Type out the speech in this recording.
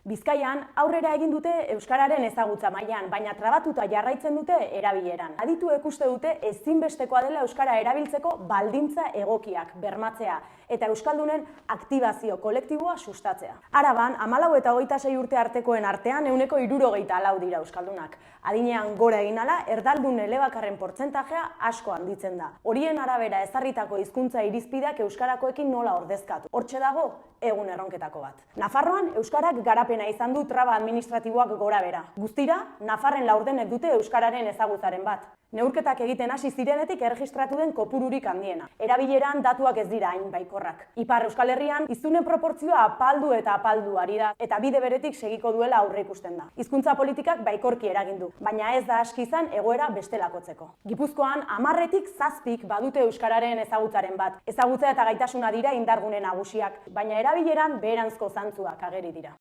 Bizkaian aurrera egin dute euskararen ezagutza mailan, baina trabatuta jarraitzen dute erabileran. Adituek uste dute ezinbestekoa dela euskara erabiltzeko baldintza egokiak bermatzea eta euskaldunen aktibazio kolektiboa sustatzea. Araban, 14 eta 26 urte artekoen artean 74 dira euskaldunak. Adinean gora egin ala, erdaldun elebakarren portzentajea asko handitzen da. Horien arabera ezarritako hizkuntza irizpideak euskarakoekin nola ordezkatu. Hortxe dago egun erronketako bat. Nafarroan euskarak garapena izan du traba administratiboak gora bera. Guztira, Nafarren laurdenek dute euskararen ezagutzaren bat. Neurketak egiten hasi zirenetik erregistratu den kopururik handiena. Erabileran datuak ez dira hain baikorrak. Ipar Euskal Herrian hiztunen proportzioa apaldu eta apaldu ari da eta bide beretik segiko duela aurreikusten da. Hizkuntza politikak baikorki eragin du, baina ez da aski izan egoera bestelakotzeko. Gipuzkoan 10-tik 7 badute euskararen ezagutzaren bat. Ezagutza eta gaitasuna dira indargune nagusiak, baina erabileran beheranzko zantzuak ageri dira.